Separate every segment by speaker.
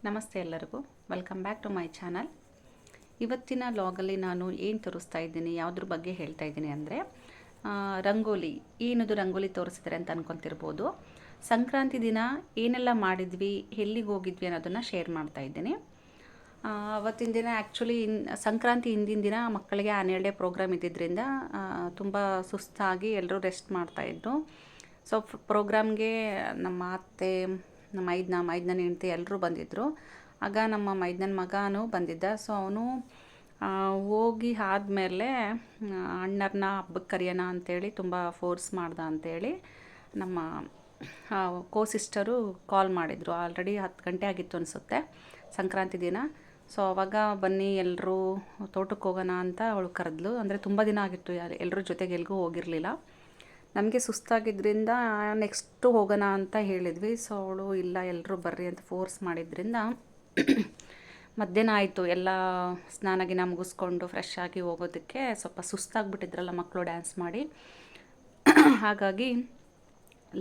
Speaker 1: ನಮಸ್ತೆ ಎಲ್ಲರಿಗೂ, welcome back to my channel. ಇವತ್ತಿನ ಲಾಗಲ್ಲಿ ನಾನು ಏನು ತೋರಿಸ್ತಾ ಇದ್ದೀನಿ, ಯಾವುದ್ರ ಬಗ್ಗೆ ಹೇಳ್ತಾ ಇದ್ದೀನಿ ಅಂದರೆ ರಂಗೋಲಿ. ಏನದು ರಂಗೋಲಿ ತೋರಿಸಿದ್ರೆ ಅಂತ ಅನ್ಕೊತಿರ್ಬೋದು. ಸಂಕ್ರಾಂತಿ ದಿನ ಏನೆಲ್ಲ ಮಾಡಿದ್ವಿ, ಎಲ್ಲಿಗೆ ಹೋಗಿದ್ವಿ ಅನ್ನೋದನ್ನು ಶೇರ್ ಮಾಡ್ತಾ ಇದ್ದೀನಿ. ಅವತ್ತಿನ ದಿನ ಆ್ಯಕ್ಚುಲಿ ಸಂಕ್ರಾಂತಿ ಹಿಂದಿನ ದಿನ ಮಕ್ಕಳಿಗೆ ಆನ್ಯುವಲ್ ಡೇ ಪ್ರೋಗ್ರಾಮ್ ಇದ್ದಿದ್ದರಿಂದ ತುಂಬ ಸುಸ್ತಾಗಿ ಎಲ್ಲರೂ ರೆಸ್ಟ್ ಮಾಡ್ತಾಯಿದ್ರು. ಸೊ ಪ್ರೋಗ್ರಾಮ್ಗೆ ನಮ್ಮ ಅತ್ತೆ, ನಮ್ಮ ಮೈದನ ಹೆಂಡತಿ ಎಲ್ಲರೂ ಬಂದಿದ್ದರು. ಆಗ ನಮ್ಮ ಮೈದನ ಮಗನೂ ಬಂದಿದ್ದ. ಸೊ ಅವನು ಹೋಗಿ ಆದಮೇಲೆ ಅಣ್ಣರನ್ನ ಹಬ್ಬಕ್ಕೆ ಕರೆಯೋಣ ಅಂಥೇಳಿ ತುಂಬ ಫೋರ್ಸ್ ಮಾಡ್ದ ಅಂಥೇಳಿ ನಮ್ಮ ಸಿಸ್ಟರು ಕಾಲ್ ಮಾಡಿದರು. ಆಲ್ರೆಡಿ 10 ಗಂಟೆ ಆಗಿತ್ತು ಅನಿಸುತ್ತೆ ಸಂಕ್ರಾಂತಿ ದಿನ. ಸೊ ಅವಾಗ ಬನ್ನಿ ಎಲ್ಲರೂ ತೋಟಕ್ಕೆ ಹೋಗೋಣ ಅಂತ ಅವಳು ಕರೆದ್ಲು. ಅಂದರೆ ತುಂಬ ದಿನ ಆಗಿತ್ತು ಎಲ್ಲರೂ ಜೊತೆಗೆ ಎಲ್ಗೂ ಹೋಗಿರಲಿಲ್ಲ. ನಮಗೆ ಸುಸ್ತಾಗಿದ್ದರಿಂದ ನೆಕ್ಸ್ಟು ಹೋಗೋಣ ಅಂತ ಹೇಳಿದ್ವಿ. ಸೊ ಅವಳು ಇಲ್ಲ ಎಲ್ಲರೂ ಬರ್ರಿ ಅಂತ ಫೋರ್ಸ್ ಮಾಡಿದ್ರಿಂದ ಮಧ್ಯಾಹ್ನ ಆಯಿತು. ಎಲ್ಲ ಸ್ನಾನ ಮುಗಿಸ್ಕೊಂಡು ಫ್ರೆಶ್ ಆಗಿ ಹೋಗೋದಕ್ಕೆ ಸ್ವಲ್ಪ ಸುಸ್ತಾಗಿಬಿಟ್ಟಿದ್ರಲ್ಲ ಮಕ್ಕಳು ಡ್ಯಾನ್ಸ್ ಮಾಡಿ. ಹಾಗಾಗಿ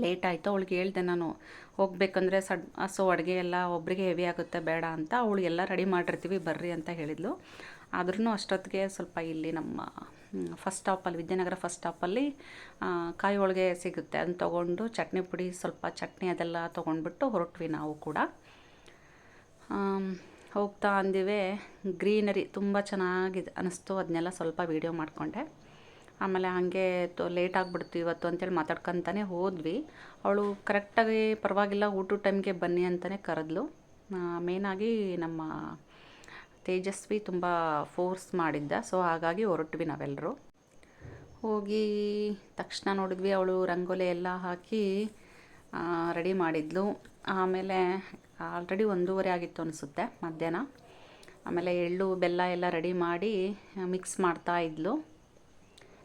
Speaker 1: ಲೇಟ್ ಆಯಿತು. ಅವಳಿಗೆ ಹೇಳ್ದೆ ನಾನು, ಹೋಗ್ಬೇಕಂದ್ರೆ ಸೊ ಅಡುಗೆ ಎಲ್ಲ ಒಬ್ಬರಿಗೆ ಹೆವಿ ಆಗುತ್ತೆ ಬೇಡ ಅಂತ. ಅವಳು ಎಲ್ಲ ರೆಡಿ ಮಾಡಿರ್ತೀವಿ ಬರ್ರಿ ಅಂತ ಹೇಳಿದ್ಲು. ಆದ್ರೂ ಅಷ್ಟೊತ್ತಿಗೆ ಸ್ವಲ್ಪ ಇಲ್ಲಿ ನಮ್ಮ ಫಸ್ಟ್ ಸ್ಟಾಪಲ್ಲಿ, ವಿದ್ಯಾನಗರ ಫಸ್ಟ್ ಸ್ಟಾಪಲ್ಲಿ ಕಾಯಿ ಹೋಳಿಗೆ ಸಿಗುತ್ತೆ. ಅದನ್ನು ತೊಗೊಂಡು ಚಟ್ನಿ ಪುಡಿ, ಸ್ವಲ್ಪ ಚಟ್ನಿ ಅದೆಲ್ಲ ತೊಗೊಂಡ್ಬಿಟ್ಟು ಹೊರಟ್ವಿ ನಾವು ಕೂಡ. ಹೋಗ್ತಾ ಅಂದಿವೆ, ಗ್ರೀನರಿ ತುಂಬ ಚೆನ್ನಾಗಿದೆ ಅನ್ನಿಸ್ತು. ಅದನ್ನೆಲ್ಲ ಸ್ವಲ್ಪ ವೀಡಿಯೋ ಮಾಡಿಕೊಂಡೆ. ಆಮೇಲೆ ಹಾಗೆ ಲೇಟ್ ಆಗಿಬಿಡ್ತು ಇವತ್ತು ಅಂತೇಳಿ ಮಾತಾಡ್ಕೊತಾನೆ ಹೋದ್ವಿ. ಅವಳು ಕರೆಕ್ಟಾಗಿ ಪರವಾಗಿಲ್ಲ ಊಟದ ಟೈಮ್ಗೆ ಬನ್ನಿ ಅಂತಲೇ ಕರೆದ್ಲು. ಮೇನಾಗಿ ನಮ್ಮ ತೇಜಸ್ವಿ ತುಂಬ ಫೋರ್ಸ್ ಮಾಡಿದ್ದ. ಸೊ ಹಾಗಾಗಿ ಹೊರಟ್ವಿ ನಾವೆಲ್ಲರೂ. ಹೋಗಿ ತಕ್ಷಣ ನೋಡಿದ್ವಿ, ಅವಳು ರಂಗೋಲಿ ಎಲ್ಲ ಹಾಕಿ ರೆಡಿ ಮಾಡಿದ್ಲು. ಆಮೇಲೆ ಆಲ್ರೆಡಿ 1:30 ಆಗಿತ್ತು ಅನಿಸುತ್ತೆ ಮಧ್ಯಾಹ್ನ. ಆಮೇಲೆ ಎಳ್ಳು ಬೆಲ್ಲ ಎಲ್ಲ ರೆಡಿ ಮಾಡಿ ಮಿಕ್ಸ್ ಮಾಡ್ತಾ ಇದ್ಲು.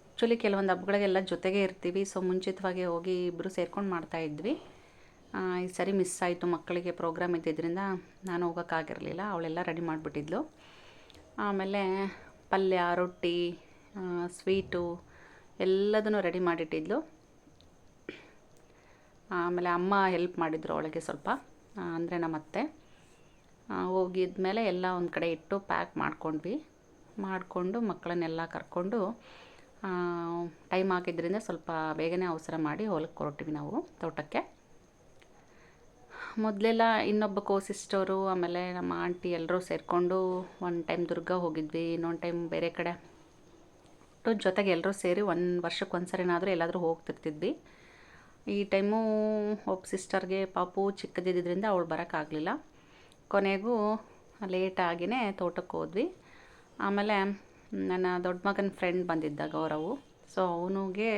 Speaker 1: ಆ್ಯಕ್ಚುಲಿ ಕೆಲವೊಂದು ಹಬ್ಬಗಳಿಗೆಲ್ಲ ಜೊತೆಗೆ ಇರ್ತೀವಿ. ಸೊ ಮುಂಚಿತವಾಗಿ ಹೋಗಿ ಇಬ್ಬರು ಸೇರ್ಕೊಂಡು ಮಾಡ್ತಾಯಿದ್ವಿ. ಈ ಸರಿ ಮಿಸ್ ಆಯಿತು, ಮಕ್ಕಳಿಗೆ ಪ್ರೋಗ್ರಾಮ್ ಇದ್ದಿದ್ದರಿಂದ ನಾನು ಹೋಗೋಕ್ಕಾಗಿರಲಿಲ್ಲ. ಅವಳೆಲ್ಲ ರೆಡಿ ಮಾಡಿಬಿಟ್ಟಿದ್ಲು. ಆಮೇಲೆ ಪಲ್ಯ, ರೊಟ್ಟಿ, ಸ್ವೀಟು ಎಲ್ಲದನ್ನು ರೆಡಿ ಮಾಡಿಟ್ಟಿದ್ಲು. ಆಮೇಲೆ ಅಮ್ಮ ಹೆಲ್ಪ್ ಮಾಡಿದರು ಅವಳಿಗೆ ಸ್ವಲ್ಪ, ಅಂದರೆ ನಮ್ಮತ್ತೆ. ಹೋಗಿದ್ಮೇಲೆ ಎಲ್ಲ ಒಂದು ಕಡೆ ಇಟ್ಟು ಪ್ಯಾಕ್ ಮಾಡಿಕೊಂಡು ಮಕ್ಕಳನ್ನೆಲ್ಲ ಕರ್ಕೊಂಡು ಟೈಮ್ ಆಗಿದ್ದರಿಂದ ಸ್ವಲ್ಪ ಬೇಗನೆ ಅವಸರ ಮಾಡಿ ಹೊಲಕ್ಕೆ ಹೊರಟ್ವಿ ನಾವು ತೋಟಕ್ಕೆ. ಮೊದಲೆಲ್ಲ ಇನ್ನೊಬ್ಬ ಸಿಸ್ಟರು ಆಮೇಲೆ ನಮ್ಮ ಆಂಟಿ ಎಲ್ಲರೂ ಸೇರಿಕೊಂಡು ಒಂದು ಟೈಮ್ ದುರ್ಗ ಹೋಗಿದ್ವಿ, ಇನ್ನೊಂದು ಟೈಮ್ ಬೇರೆ ಕಡೆ ಜೊತೆಗೆ ಎಲ್ಲರೂ ಸೇರಿ ವರ್ಷಕ್ಕೆ ಒಂದ್ಸರಿನಾದರೂ ಎಲ್ಲಾದರೂ ಹೋಗ್ತಿರ್ತಿದ್ವಿ. ಈ ಟೈಮು ಒಬ್ಬ ಸಿಸ್ಟರ್ಗೆ ಪಾಪು ಚಿಕ್ಕದಿದ್ದರಿಂದ ಅವಳು ಬರೋಕ್ಕಾಗಲಿಲ್ಲ. ಕೊನೆಗೂ ಲೇಟಾಗಿಯೇ ತೋಟಕ್ಕೆ ಹೋದ್ವಿ. ಆಮೇಲೆ ನನ್ನ ದೊಡ್ಡ ಮಗನ ಫ್ರೆಂಡ್ ಬಂದಿದ್ದ ಗೌರವು. ಸೊ ಅವನಿಗೆ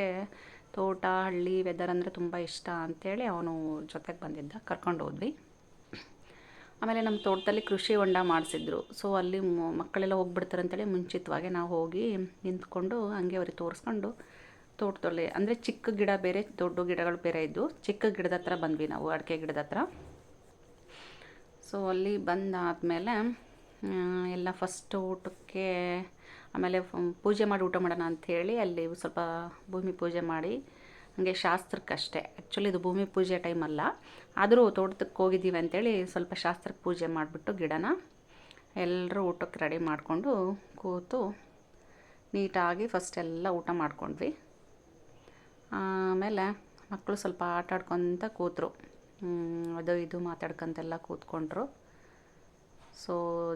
Speaker 1: ತೋಟ, ಹಳ್ಳಿ ವೆದರ್ ಅಂದರೆ ತುಂಬ ಇಷ್ಟ ಅಂಥೇಳಿ ಅವನು ಜೊತೆಗೆ ಬಂದಿದ್ದ, ಕರ್ಕೊಂಡು ಹೋದ್ವಿ. ಆಮೇಲೆ ನಮ್ಮ ತೋಟದಲ್ಲಿ ಕೃಷಿ ಹೊಂಡ ಮಾಡಿಸಿದ್ರು. ಸೊ ಅಲ್ಲಿ ಮಕ್ಕಳೆಲ್ಲ ಹೋಗ್ಬಿಡ್ತಾರೆ ಅಂತೇಳಿ ಮುಂಚಿತವಾಗಿ ನಾವು ಹೋಗಿ ನಿಂತ್ಕೊಂಡು ಹಂಗೆ ಅವ್ರಿಗೆ ತೋರಿಸ್ಕೊಂಡು ತೋಟದಲ್ಲಿ, ಅಂದರೆ ಚಿಕ್ಕ ಗಿಡ ಬೇರೆ ದೊಡ್ಡ ಗಿಡಗಳು ಬೇರೆ ಇದ್ದು, ಚಿಕ್ಕ ಗಿಡದ ಹತ್ರ ಬಂದ್ವಿ ನಾವು, ಅಡಿಕೆ ಗಿಡದ ಹತ್ರ. ಸೊ ಅಲ್ಲಿ ಬಂದಾದಮೇಲೆ ಎಲ್ಲ ಫಸ್ಟ್ ಊಟಕ್ಕೆ, ಆಮೇಲೆ ಪೂಜೆ ಮಾಡಿ ಊಟ ಮಾಡೋಣ ಅಂಥೇಳಿ ಅಲ್ಲಿ ಸ್ವಲ್ಪ ಭೂಮಿ ಪೂಜೆ ಮಾಡಿ, ಹಾಗೆ ಶಾಸ್ತ್ರಕ್ಕಷ್ಟೇ. ಆ್ಯಕ್ಚುಲಿ ಇದು ಭೂಮಿ ಪೂಜೆ ಟೈಮ್ ಅಲ್ಲ, ಆದರೂ ತೋಟಕ್ಕೆ ಹೋಗಿದ್ದೀವಿ ಅಂಥೇಳಿ ಸ್ವಲ್ಪ ಶಾಸ್ತ್ರಕ್ಕೆ ಪೂಜೆ ಮಾಡಿಬಿಟ್ಟು ಗಿಡನ ಎಲ್ಲರೂ ಊಟಕ್ಕೆ ರೆಡಿ ಮಾಡಿಕೊಂಡು ಕೂತು ನೀಟಾಗಿ ಫಸ್ಟ್ ಎಲ್ಲ ಊಟ ಮಾಡ್ಕೊಂಡ್ವಿ. ಆಮೇಲೆ ಮಕ್ಕಳು ಸ್ವಲ್ಪ ಆಟ ಆಡ್ಕೊತ ಕೂತರು, ಅದು ಇದು ಮಾತಾಡ್ಕೊಂತೆಲ್ಲ ಕೂತ್ಕೊಂಡ್ರು. ಸೊ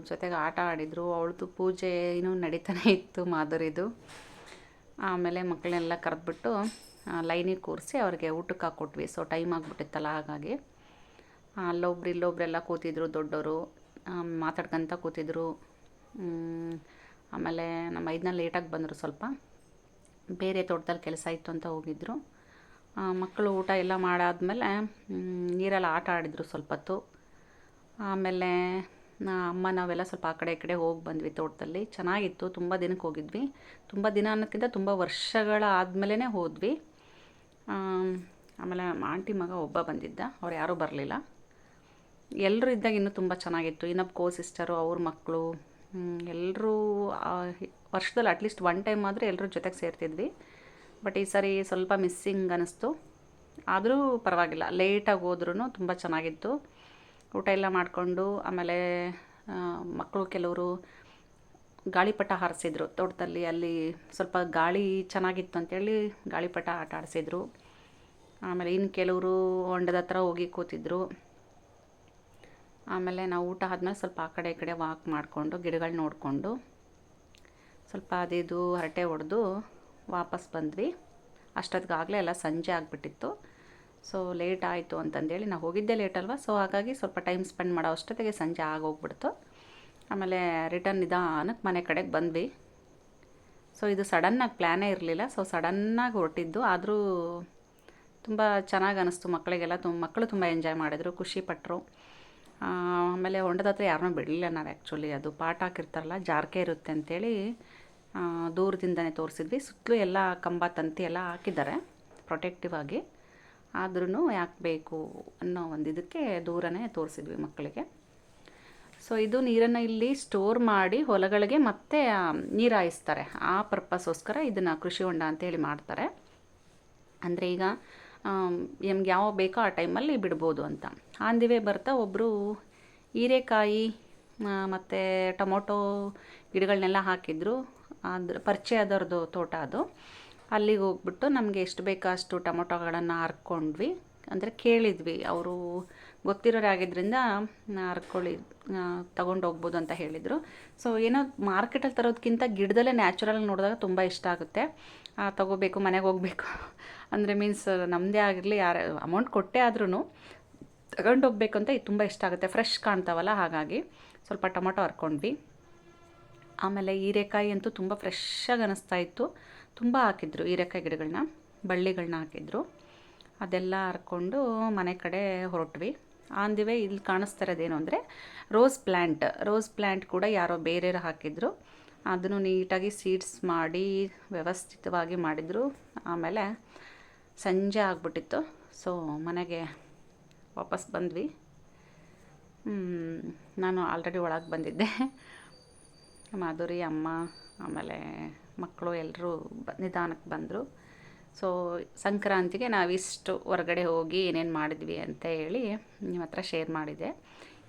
Speaker 1: ಜೊತೆಗೆ ಆಟ ಆಡಿದರು. ಅವಳದು ಪೂಜೆ ಇನ್ನೂ ನಡೀತಾನೆ ಇತ್ತು, ಮಾಧುರಿದು. ಆಮೇಲೆ ಮಕ್ಕಳನ್ನೆಲ್ಲ ಕರೆದ್ಬಿಟ್ಟು ಲೈನಿಗೆ ಕೂರಿಸಿ ಅವ್ರಿಗೆ ಊಟಕ್ಕೆ ಹಾಕ್ಕೊಟ್ವಿ. ಸೊ ಟೈಮ್ ಆಗಿಬಿಟ್ಟಿತ್ತಲ್ಲ, ಹಾಗಾಗಿ ಅಲ್ಲೊಬ್ರು ಇಲ್ಲೊಬ್ರೆಲ್ಲ ಕೂತಿದ್ರು, ದೊಡ್ಡವರು ಮಾತಾಡ್ಕೊತ ಕೂತಿದ್ರು. ಆಮೇಲೆ ನಮ್ಮ ಮೈದನ ಲೇಟಾಗಿ ಬಂದರು, ಸ್ವಲ್ಪ ಬೇರೆ ತೋಟದಲ್ಲಿ ಕೆಲಸ ಇತ್ತು ಅಂತ ಹೋಗಿದ್ದರು. ಮಕ್ಕಳು ಊಟ ಎಲ್ಲ ಮಾಡಾದ್ಮೇಲೆ ನೀರೆಲ್ಲ ಆಟ ಆಡಿದರು ಸ್ವಲ್ಪ ಹೊತ್ತು. ಆಮೇಲೆ ಅಮ್ಮ ನಾವೆಲ್ಲ ಸ್ವಲ್ಪ ಆ ಕಡೆ ಈ ಕಡೆ ಹೋಗಿ ಬಂದ್ವಿ ತೋಟದಲ್ಲಿ. ಚೆನ್ನಾಗಿತ್ತು, ತುಂಬ ದಿನಕ್ಕೆ ಹೋಗಿದ್ವಿ. ತುಂಬ ದಿನ ಅನ್ನೋಕ್ಕಿಂತ ತುಂಬ ವರ್ಷಗಳ ಆದಮೇಲೆ ಹೋದ್ವಿ. ಆಮೇಲೆ ಆಂಟಿ ಮಗ ಒಬ್ಬ ಬಂದಿದ್ದ, ಅವ್ರು ಯಾರೂ ಬರಲಿಲ್ಲ. ಎಲ್ಲರೂ ಇದ್ದಾಗ ಇನ್ನೂ ತುಂಬ ಚೆನ್ನಾಗಿತ್ತು. ಇನ್ನೊಬ್ಬ ಸಿಸ್ಟರು, ಅವ್ರ ಮಕ್ಕಳು ಎಲ್ಲರೂ ವರ್ಷದಲ್ಲಿ ಅಟ್ಲೀಸ್ಟ್ 1 ಟೈಮ್ ಆದರೆ ಎಲ್ಲರೂ ಜೊತೆಗೆ ಸೇರ್ತಿದ್ವಿ. ಬಟ್ ಈ ಸಾರಿ ಸ್ವಲ್ಪ ಮಿಸ್ಸಿಂಗ್ ಅನ್ನಿಸ್ತು. ಆದರೂ ಪರವಾಗಿಲ್ಲ, ಲೇಟಾಗಿ ಹೋದ್ರೂ ತುಂಬ ಚೆನ್ನಾಗಿತ್ತು. ಊಟ ಎಲ್ಲ ಮಾಡಿಕೊಂಡು ಆಮೇಲೆ ಮಕ್ಕಳು ಕೆಲವರು ಗಾಳಿಪಟ ಹಾರಿಸಿದ್ರು ತೋಟದಲ್ಲಿ. ಅಲ್ಲಿ ಸ್ವಲ್ಪ ಗಾಳಿ ಚೆನ್ನಾಗಿತ್ತು ಅಂತೇಳಿ ಗಾಳಿಪಟ ಆಟ ಆಡಿಸಿದ್ರು. ಆಮೇಲೆ ಇನ್ನು ಕೆಲವರು ಹೊಂಡದ ಹತ್ರ ಹೋಗಿ ಕೂತಿದ್ರು. ಆಮೇಲೆ ನಾವು ಊಟ ಆದಮೇಲೆ ಸ್ವಲ್ಪ ಆ ಕಡೆ ಈ ಕಡೆ ವಾಕ್ ಮಾಡಿಕೊಂಡು ಗಿಡಗಳು ನೋಡಿಕೊಂಡು ಸ್ವಲ್ಪ ಅದಿದು ಹರಟೆ ಹೊಡೆದು ವಾಪಸ್ ಬಂದ್ವಿ. ಅಷ್ಟೊತ್ತಿಗಾಗಲೇ ಎಲ್ಲ ಸಂಜೆ ಆಗಿಬಿಟ್ಟಿತ್ತು. ಸೊ ಲೇಟ್ ಆಯಿತು ಅಂತಂದೇಳಿ, ನಾವು ಹೋಗಿದ್ದೇ ಲೇಟ್ ಅಲ್ವಾ, ಸೊ ಹಾಗಾಗಿ ಸ್ವಲ್ಪ ಟೈಮ್ ಸ್ಪೆಂಡ್ ಮಾಡೋ ಅಷ್ಟೊತ್ತಿಗೆ ಸಂಜೆ ಆಗೋಗ್ಬಿಡ್ತು. ಆಮೇಲೆ ರಿಟರ್ನ್ ನಿಧಾನಕ್ಕೆ ಮನೆ ಕಡೆಗೆ ಬಂದ್ವಿ. ಸೊ ಇದು ಸಡನ್ನಾಗಿ ಪ್ಲ್ಯಾನೇ ಇರಲಿಲ್ಲ. ಸೊ ಸಡನ್ನಾಗಿ ಹೊರಟಿದ್ದು, ಆದರೂ ತುಂಬ ಚೆನ್ನಾಗಿ ಅನ್ನಿಸ್ತು ಮಕ್ಕಳಿಗೆಲ್ಲ. ಮಕ್ಕಳು ತುಂಬ ಎಂಜಾಯ್ ಮಾಡಿದ್ರು, ಖುಷಿಪಟ್ಟರು. ಆಮೇಲೆ ಹೊಂಡದ ಹತ್ರ ಯಾರನ್ನೂ ಬಿಡಲಿಲ್ಲ ನಾವು. ಆ್ಯಕ್ಚುಲಿ ಅದು ಪಾಟ್ ಹಾಕಿರ್ತಾರಲ್ಲ, ಜಾರಕೆ ಇರುತ್ತೆ ಅಂಥೇಳಿ ದೂರದಿಂದನೇ ತೋರಿಸಿದ್ವಿ. ಸುತ್ತಲೂ ಎಲ್ಲ ಕಂಬ ತಂತಿ ಎಲ್ಲ ಹಾಕಿದ್ದಾರೆ ಪ್ರೊಟೆಕ್ಟಿವ್ ಆಗಿ. ಆದ್ರೂ ಯಾಕೆ ಬೇಕು ಅನ್ನೋ ಒಂದು ಇದಕ್ಕೆ ದೂರನೇ ತೋರಿಸಿದ್ವಿ ಮಕ್ಕಳಿಗೆ. ಸೊ ಇದು ನೀರನ್ನು ಇಲ್ಲಿ ಸ್ಟೋರ್ ಮಾಡಿ ಹೊಲಗಳಿಗೆ ಮತ್ತೆ ನೀರು ಹಾಯಿಸ್ತಾರೆ. ಆ ಪರ್ಪಸ್ಗೋಸ್ಕರ ಇದನ್ನು ಕೃಷಿ ಹೊಂಡ ಅಂತೇಳಿ ಮಾಡ್ತಾರೆ. ಅಂದರೆ ಈಗ ನಮ್ಗೆ ಯಾವ ಬೇಕೋ ಆ ಟೈಮಲ್ಲಿ ಬಿಡ್ಬೋದು ಅಂತ. ಆನ್ ದಿ ವೇ ಬರ್ತಾ ಒಬ್ಬರು ಹೀರೆಕಾಯಿ ಮತ್ತು ಟೊಮೊಟೊ ಗಿಡಗಳನ್ನೆಲ್ಲ ಹಾಕಿದ್ರು. ಅದ್ರ ಪರಿಚಯದವ್ರದ್ದು ತೋಟ ಅದು. ಅಲ್ಲಿಗೆ ಹೋಗ್ಬಿಟ್ಟು ನಮಗೆ ಎಷ್ಟು ಬೇಕೋ ಅಷ್ಟು ಟೊಮೊಟೊಗಳನ್ನು ಹರ್ಕೊಂಡ್ವಿ. ಅಂದರೆ ಕೇಳಿದ್ವಿ, ಅವರು ಗೊತ್ತಿರೋರು ಆಗಿದ್ದರಿಂದ ಹರ್ಕೊಳ್ಳಿ ತಗೊಂಡು ಹೋಗ್ಬೋದು ಅಂತ ಹೇಳಿದರು. ಸೊ ಏನೋ ಮಾರ್ಕೆಟಲ್ಲಿ ತರೋದಕ್ಕಿಂತ ಗಿಡದಲ್ಲೇ ನ್ಯಾಚುರಲ್ ನೋಡಿದಾಗ ತುಂಬ ಇಷ್ಟ ಆಗುತ್ತೆ. ತೊಗೋಬೇಕು, ಮನೆಗೆ ಹೋಗಬೇಕು ಅಂದರೆ ಮೀನ್ಸ್ ನಮ್ಮದೇ ಆಗಿರಲಿ, ಯಾರು ಅಮೌಂಟ್ ಕೊಟ್ಟೆ ಆದ್ರೂ ತಗೊಂಡು ಹೋಗ್ಬೇಕು ಅಂತ ಇದು ತುಂಬ ಇಷ್ಟ ಆಗುತ್ತೆ. ಫ್ರೆಶ್ ಕಾಣ್ತಾವಲ್ಲ, ಹಾಗಾಗಿ ಸ್ವಲ್ಪ ಟೊಮೊಟೊ ಹರ್ಕೊಂಡ್ವಿ. ಆಮೇಲೆ ಹೀರೆಕಾಯಿ ಅಂತೂ ತುಂಬ ಫ್ರೆಶ್ಶಾಗಿ ಅನ್ನಿಸ್ತಾ ಇತ್ತು. ತುಂಬ ಹಾಕಿದ್ರು ಹೀರೆಕಾಯಿ ಗಿಡಗಳನ್ನ, ಬಳ್ಳಿಗಳನ್ನ ಹಾಕಿದ್ರು. ಅದೆಲ್ಲ ಹರ್ಕೊಂಡು ಮನೆ ಕಡೆ ಹೊರಟ್ವಿ. ಆನ್ ದಿ ವೇ ಇಲ್ಲಿ ಕಾಣಿಸ್ತಾ ಇರೋದೇನು ಅಂದರೆ ರೋಸ್ ಪ್ಲ್ಯಾಂಟ್ ಕೂಡ ಯಾರೋ ಬೇರೆಯವರು ಹಾಕಿದ್ರು. ಅದನ್ನು ನೀಟಾಗಿ ಸೀಡ್ಸ್ ಮಾಡಿ ವ್ಯವಸ್ಥಿತವಾಗಿ ಮಾಡಿದರು. ಆಮೇಲೆ ಸಂಜೆ ಆಗಿಬಿಟ್ಟಿತ್ತು. ಸೊ ಮನೆಗೆ ವಾಪಸ್ ಬಂದ್ವಿ. ನಾನು ಆಲ್ರೆಡಿ ಒಳಗೆ ಬಂದಿದ್ದೆ. ಮಾಧುರಿ, ಅಮ್ಮ, ಆಮೇಲೆ ಮಕ್ಕಳು ಎಲ್ಲರೂ ನಿಧಾನಕ್ಕೆ ಬಂದರು. ಸೊ ಸಂಕ್ರಾಂತಿಗೆ ನಾವಿಷ್ಟು ಹೊರಗಡೆ ಹೋಗಿ ಏನೇನು ಮಾಡಿದ್ವಿ ಅಂತ ಹೇಳಿ ನಿಮ್ಮ ಹತ್ರ ಶೇರ್ ಮಾಡಿದೆ.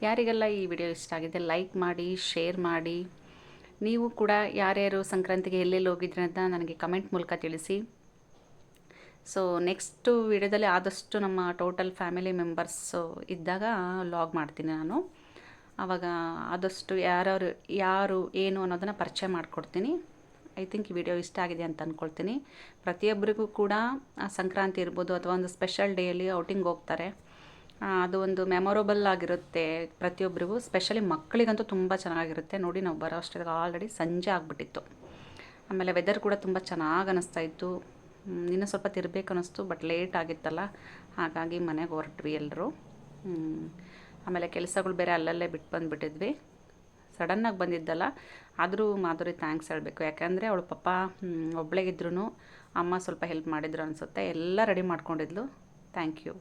Speaker 1: ಯಾರಿಗೆಲ್ಲ ಈ ವಿಡಿಯೋ ಇಷ್ಟ ಆಗಿದೆ ಲೈಕ್ ಮಾಡಿ, ಶೇರ್ ಮಾಡಿ. ನೀವು ಕೂಡ ಯಾರ್ಯಾರು ಸಂಕ್ರಾಂತಿಗೆ ಎಲ್ಲೆಲ್ಲಿ ಹೋಗಿದ್ರಿ ಅಂತ ನನಗೆ ಕಮೆಂಟ್ ಮೂಲಕ ತಿಳಿಸಿ. ಸೊ ನೆಕ್ಸ್ಟು ವಿಡಿಯೋದಲ್ಲಿ ಆದಷ್ಟು ನಮ್ಮ ಟೋಟಲ್ ಫ್ಯಾಮಿಲಿ ಮೆಂಬರ್ಸು ಇದ್ದಾಗ ಲಾಗ್ ಮಾಡ್ತೀನಿ ನಾನು. ಆವಾಗ ಆದಷ್ಟು ಯಾರು ಏನು ಅನ್ನೋದನ್ನು ಪರಿಚಯ ಮಾಡಿಕೊಡ್ತೀನಿ. ಐ ಥಿಂಕ್ ಈ ವಿಡಿಯೋ ಇಷ್ಟ ಆಗಿದೆ ಅಂತ ಅಂದ್ಕೊಳ್ತೀನಿ. ಪ್ರತಿಯೊಬ್ಬರಿಗೂ ಕೂಡ ಸಂಕ್ರಾಂತಿ ಇರ್ಬೋದು ಅಥವಾ ಒಂದು ಸ್ಪೆಷಲ್ ಡೇಯಲ್ಲಿ ಔಟಿಂಗ್ ಹೋಗ್ತಾರೆ. ಅದು ಒಂದು ಮೆಮೊರಬಲ್ ಆಗಿರುತ್ತೆ ಪ್ರತಿಯೊಬ್ಬರಿಗೂ. ಸ್ಪೆಷಲಿ ಮಕ್ಕಳಿಗಂತೂ ತುಂಬ ಚೆನ್ನಾಗಿರುತ್ತೆ. ನೋಡಿ, ನಾವು ಬರೋ ಅಷ್ಟೊತ್ತಿಗೆ ಆಲ್ರೆಡಿ ಸಂಜೆ ಆಗಿಬಿಟ್ಟಿತ್ತು. ಆಮೇಲೆ ವೆದರ್ ಕೂಡ ತುಂಬ ಚೆನ್ನಾಗಿ ಅನ್ನಿಸ್ತಾ ಇತ್ತು. ಇನ್ನೂ ಸ್ವಲ್ಪ ತಿರ್ಬೇಕು ಅನ್ನಿಸ್ತು, ಬಟ್ ಲೇಟ್ ಆಗಿತ್ತಲ್ಲ, ಹಾಗಾಗಿ ಮನೆಗೆ ಹೊರಟ್ವಿ ಎಲ್ಲರೂ. ಆಮೇಲೆ ಕೆಲಸಗಳು ಬೇರೆ ಅಲ್ಲಲ್ಲೇ ಬಿಟ್ಟು ಬಂದುಬಿಟ್ಟಿದ್ವಿ. ಸಡನ್ನಾಗಿ ಬಂದಿದ್ದಲ್ಲ, ಆದರೂ ಮಾಧುರಿ ಥ್ಯಾಂಕ್ಸ್ ಹೇಳಬೇಕು. ಯಾಕೆಂದರೆ ಅವಳು ಪಾಪ ಒಬ್ಬಳೇಗಿದ್ರೂ ಅಮ್ಮ ಸ್ವಲ್ಪ ಹೆಲ್ಪ್ ಮಾಡಿದ್ರು ಅನಿಸುತ್ತೆ. ಎಲ್ಲ ರೆಡಿ ಮಾಡ್ಕೊಂಡಿದ್ಲು. Thank you.